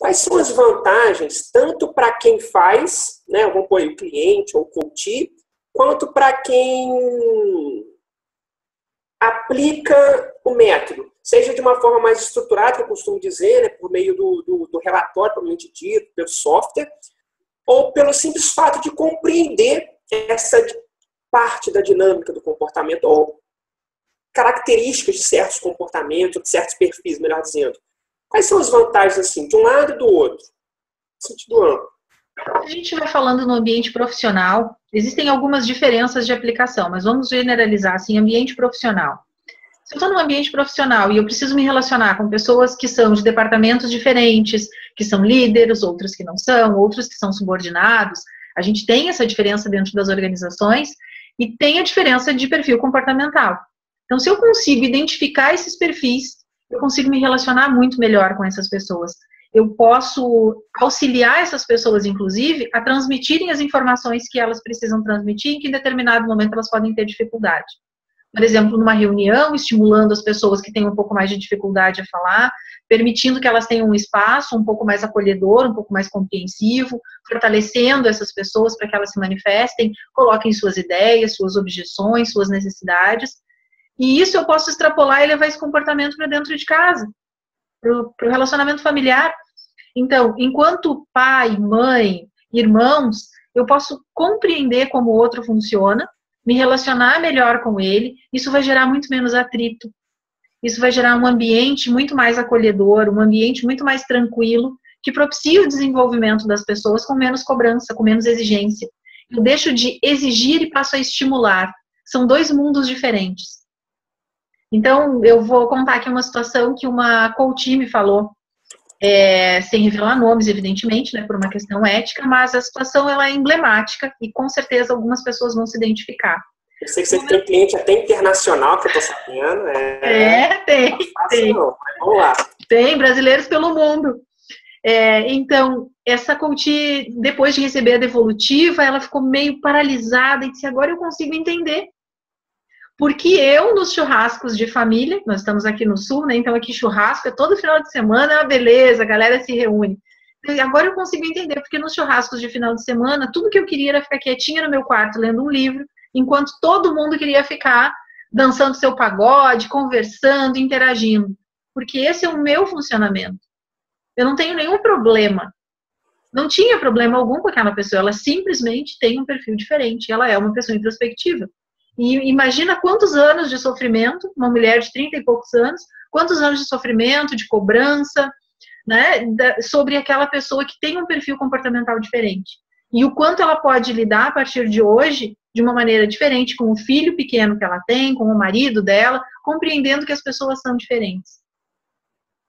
Quais são as vantagens, tanto para quem faz, né, vamos pôr o cliente ou o coach, quanto para quem aplica o método? Seja de uma forma mais estruturada, que eu costumo dizer, né, por meio do relatório, propriamente dito, pelo software, ou pelo simples fato de compreender essa parte da dinâmica do comportamento, ou características de certos comportamentos, de certos perfis, melhor dizendo. Quais são as vantagens, assim, de um lado e do outro? No sentido amplo. A gente vai falando no ambiente profissional, existem algumas diferenças de aplicação, mas vamos generalizar, assim, ambiente profissional. Se eu estou num ambiente profissional e eu preciso me relacionar com pessoas que são de departamentos diferentes, que são líderes, outros que não são, outros que são subordinados, a gente tem essa diferença dentro das organizações e tem a diferença de perfil comportamental. Então, se eu consigo identificar esses perfis, eu consigo me relacionar muito melhor com essas pessoas. Eu posso auxiliar essas pessoas, inclusive, a transmitirem as informações que elas precisam transmitir e que em determinado momento elas podem ter dificuldade. Por exemplo, numa reunião, estimulando as pessoas que têm um pouco mais de dificuldade a falar, permitindo que elas tenham um espaço um pouco mais acolhedor, um pouco mais compreensivo, fortalecendo essas pessoas para que elas se manifestem, coloquem suas ideias, suas objeções, suas necessidades. E isso eu posso extrapolar e levar esse comportamento para dentro de casa, para o relacionamento familiar. Então, enquanto pai, mãe, irmãos, eu posso compreender como o outro funciona, me relacionar melhor com ele, isso vai gerar muito menos atrito, isso vai gerar um ambiente muito mais acolhedor, um ambiente muito mais tranquilo, que propicia o desenvolvimento das pessoas com menos cobrança, com menos exigência. Eu deixo de exigir e passo a estimular. São dois mundos diferentes. Então, eu vou contar aqui uma situação que uma coach me falou, sem revelar nomes, evidentemente, né, por uma questão ética, mas a situação ela é emblemática e com certeza algumas pessoas vão se identificar. Eu sei que você tem cliente até internacional, que eu estou sabendo. Tem. Não, mas vamos lá. Tem, brasileiros pelo mundo. Então, essa coach, depois de receber a devolutiva, ela ficou meio paralisada e disse, agora eu consigo entender. Porque eu, nos churrascos de família, nós estamos aqui no Sul, né? Então aqui churrasco é todo final de semana, é uma beleza, a galera se reúne. E agora eu consigo entender, porque nos churrascos de final de semana, tudo que eu queria era ficar quietinha no meu quarto, lendo um livro, enquanto todo mundo queria ficar dançando seu pagode, conversando, interagindo. Porque esse é o meu funcionamento. Eu não tenho nenhum problema. Não tinha problema algum com aquela pessoa, ela simplesmente tem um perfil diferente, ela é uma pessoa introspectiva. E imagina quantos anos de sofrimento, uma mulher de 30 e poucos anos, quantos anos de sofrimento, de cobrança, né, sobre aquela pessoa que tem um perfil comportamental diferente. E o quanto ela pode lidar a partir de hoje, de uma maneira diferente, com o filho pequeno que ela tem, com o marido dela, compreendendo que as pessoas são diferentes.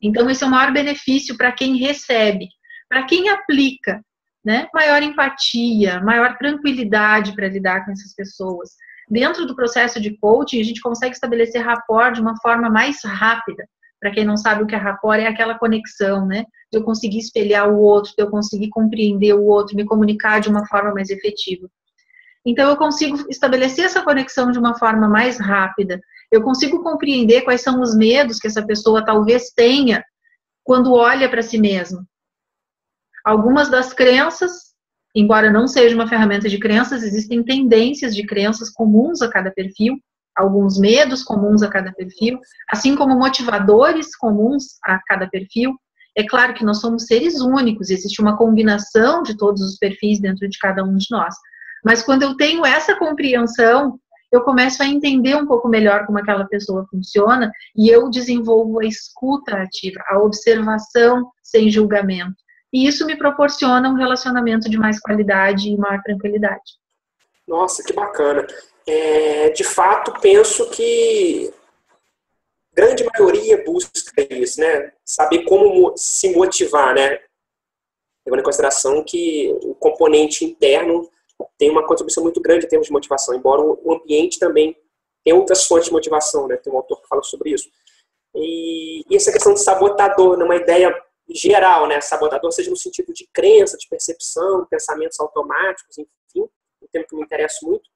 Então, esse é o maior benefício para quem recebe. Para quem aplica, né, maior empatia, maior tranquilidade para lidar com essas pessoas. Dentro do processo de coaching, a gente consegue estabelecer rapport de uma forma mais rápida. Para quem não sabe o que é rapport, é aquela conexão, né? De eu conseguir espelhar o outro, de eu conseguir compreender o outro, me comunicar de uma forma mais efetiva. Então, eu consigo estabelecer essa conexão de uma forma mais rápida. Eu consigo compreender quais são os medos que essa pessoa talvez tenha quando olha para si mesma. Algumas das crenças, embora não seja uma ferramenta de crenças, existem tendências de crenças comuns a cada perfil, alguns medos comuns a cada perfil, assim como motivadores comuns a cada perfil. É claro que nós somos seres únicos, existe uma combinação de todos os perfis dentro de cada um de nós. Mas quando eu tenho essa compreensão, eu começo a entender um pouco melhor como aquela pessoa funciona e eu desenvolvo a escuta ativa, a observação sem julgamento. E isso me proporciona um relacionamento de mais qualidade e maior tranquilidade. Nossa, que bacana. De fato, penso que a grande maioria busca isso, né? Saber como se motivar, né? Levando em consideração que o componente interno tem uma contribuição muito grande em termos de motivação, embora o ambiente também tenha outras fontes de motivação, né? Tem um autor que fala sobre isso. E essa questão de sabotador, numa ideia geral, né? Sabotador seja no sentido de crença, de percepção, pensamentos automáticos, enfim, um tema que me interessa muito.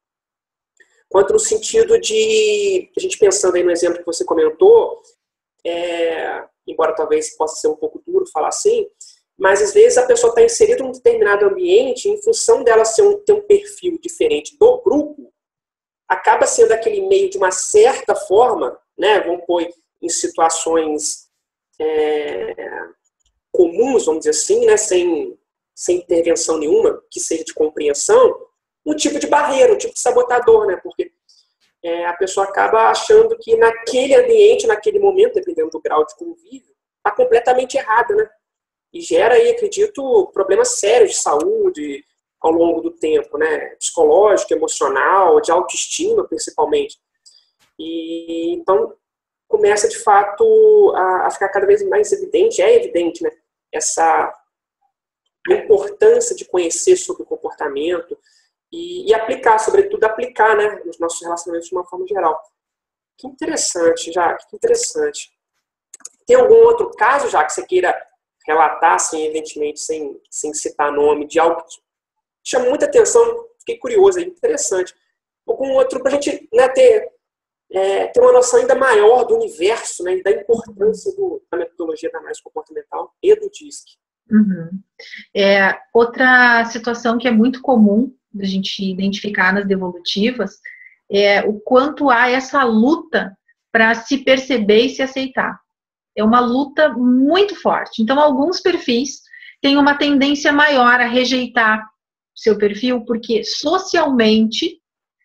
Quanto no sentido de, a gente pensando aí no exemplo que você comentou, embora talvez possa ser um pouco duro falar assim, mas às vezes a pessoa está inserida num determinado ambiente, em função dela ter um perfil diferente do grupo, acaba sendo aquele meio de uma certa forma, né, vamos pôr em situações comuns, vamos dizer assim, né, sem intervenção nenhuma, que seja de compreensão, um tipo de barreira, um tipo de sabotador, né, porque a pessoa acaba achando que naquele ambiente, naquele momento, dependendo do grau de convívio, está completamente errada, né, e gera aí, acredito, problemas sérios de saúde ao longo do tempo, né, psicológico, emocional, de autoestima, principalmente. E então começa, de fato, a ficar cada vez mais evidente, é evidente, né, essa importância de conhecer sobre o comportamento e aplicar, sobretudo aplicar, né, nos nossos relacionamentos de uma forma geral. Que interessante, Jaque, que interessante. Tem algum outro caso, Jaque, que você queira relatar, assim, evidentemente, sem citar nome, de algo que chama muita atenção, fiquei curioso, é interessante. Algum outro, para a gente, né, ter uma noção ainda maior do universo, né, e da importância da metodologia da análise comportamental e do DISC. Uhum. Outra situação que é muito comum da gente identificar nas devolutivas é o quanto há essa luta para se perceber e se aceitar. É uma luta muito forte. Então, alguns perfis têm uma tendência maior a rejeitar seu perfil, porque socialmente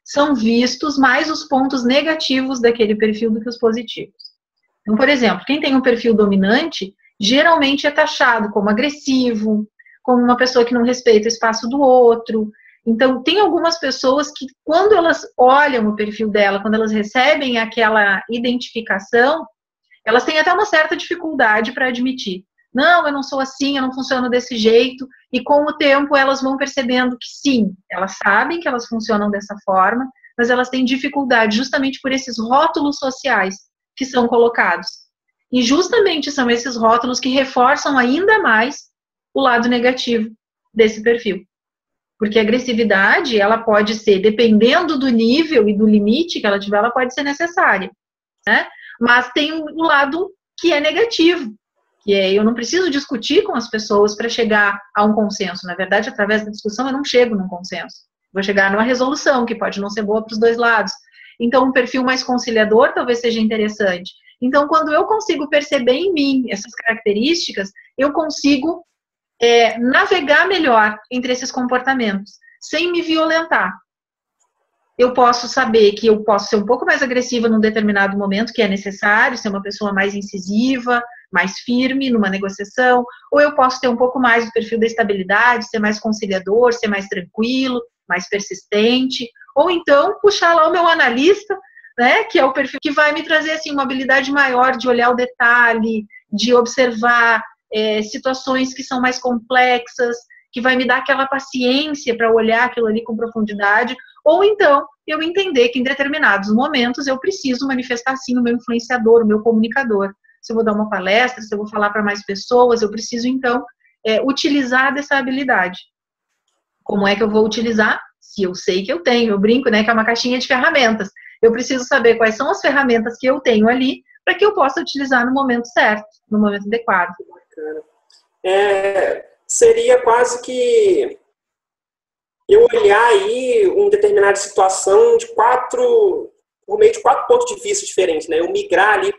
são vistos mais os pontos negativos daquele perfil do que os positivos. Então, por exemplo, quem tem um perfil dominante, geralmente é taxado como agressivo, como uma pessoa que não respeita o espaço do outro. Então, tem algumas pessoas que, quando elas olham o perfil dela, quando elas recebem aquela identificação, elas têm até uma certa dificuldade para admitir. Não, eu não sou assim, eu não funciono desse jeito. E com o tempo elas vão percebendo que sim, elas sabem que elas funcionam dessa forma, mas elas têm dificuldade justamente por esses rótulos sociais que são colocados. E justamente são esses rótulos que reforçam ainda mais o lado negativo desse perfil. Porque a agressividade, ela pode ser, dependendo do nível e do limite que ela tiver, ela pode ser necessária, né? Mas tem um lado que é negativo, que é eu não preciso discutir com as pessoas para chegar a um consenso. Na verdade, através da discussão eu não chego num consenso. Vou chegar numa resolução que pode não ser boa para os dois lados. Então, um perfil mais conciliador talvez seja interessante. Então, quando eu consigo perceber em mim essas características, eu consigo navegar melhor entre esses comportamentos, sem me violentar. Eu posso saber que eu posso ser um pouco mais agressiva num determinado momento, que é necessário, ser uma pessoa mais incisiva, mais firme numa negociação, ou eu posso ter um pouco mais do perfil da estabilidade, ser mais conciliador, ser mais tranquilo, mais persistente, ou então puxar lá o meu analista, né, que é o perfil que vai me trazer assim, uma habilidade maior de olhar o detalhe, de observar situações que são mais complexas, que vai me dar aquela paciência para olhar aquilo ali com profundidade, ou então eu entender que em determinados momentos eu preciso manifestar sim o meu influenciador, o meu comunicador. Se eu vou dar uma palestra, se eu vou falar para mais pessoas, eu preciso então utilizar dessa habilidade. Como é que eu vou utilizar? Se eu sei que eu tenho, eu brinco, né, que é uma caixinha de ferramentas. Eu preciso saber quais são as ferramentas que eu tenho ali para que eu possa utilizar no momento certo, no momento adequado. Seria quase que eu olhar aí uma determinada situação por meio de 4 pontos de vista diferentes, né? Eu migrar ali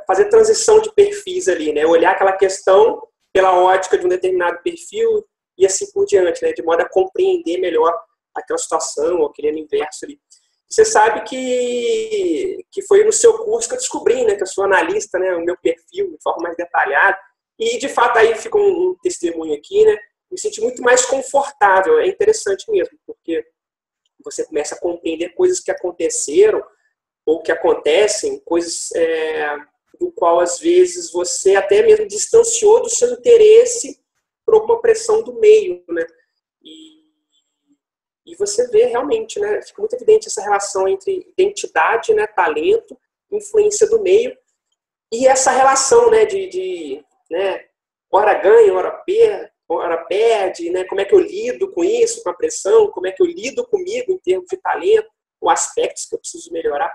fazer transição de perfis ali, né? Olhar aquela questão pela ótica de um determinado perfil e assim por diante, né? De modo a compreender melhor aquela situação, ou aquele universo ali. Você sabe que foi no seu curso que eu descobri, né? Que eu sou analista, né? O meu perfil de forma mais detalhada. E, de fato, aí fica um testemunho aqui, né? Me senti muito mais confortável. É interessante mesmo, porque você começa a compreender coisas que aconteceram ou que acontecem, coisas do qual, às vezes, você até mesmo distanciou do seu interesse por alguma pressão do meio, né? E você vê realmente, né? Fica muito evidente essa relação entre identidade, né, talento, influência do meio e essa relação, né, né, hora ganha, hora perde, né? Como é que eu lido com isso, com a pressão, como é que eu lido comigo em termos de talento, ou aspectos que eu preciso melhorar.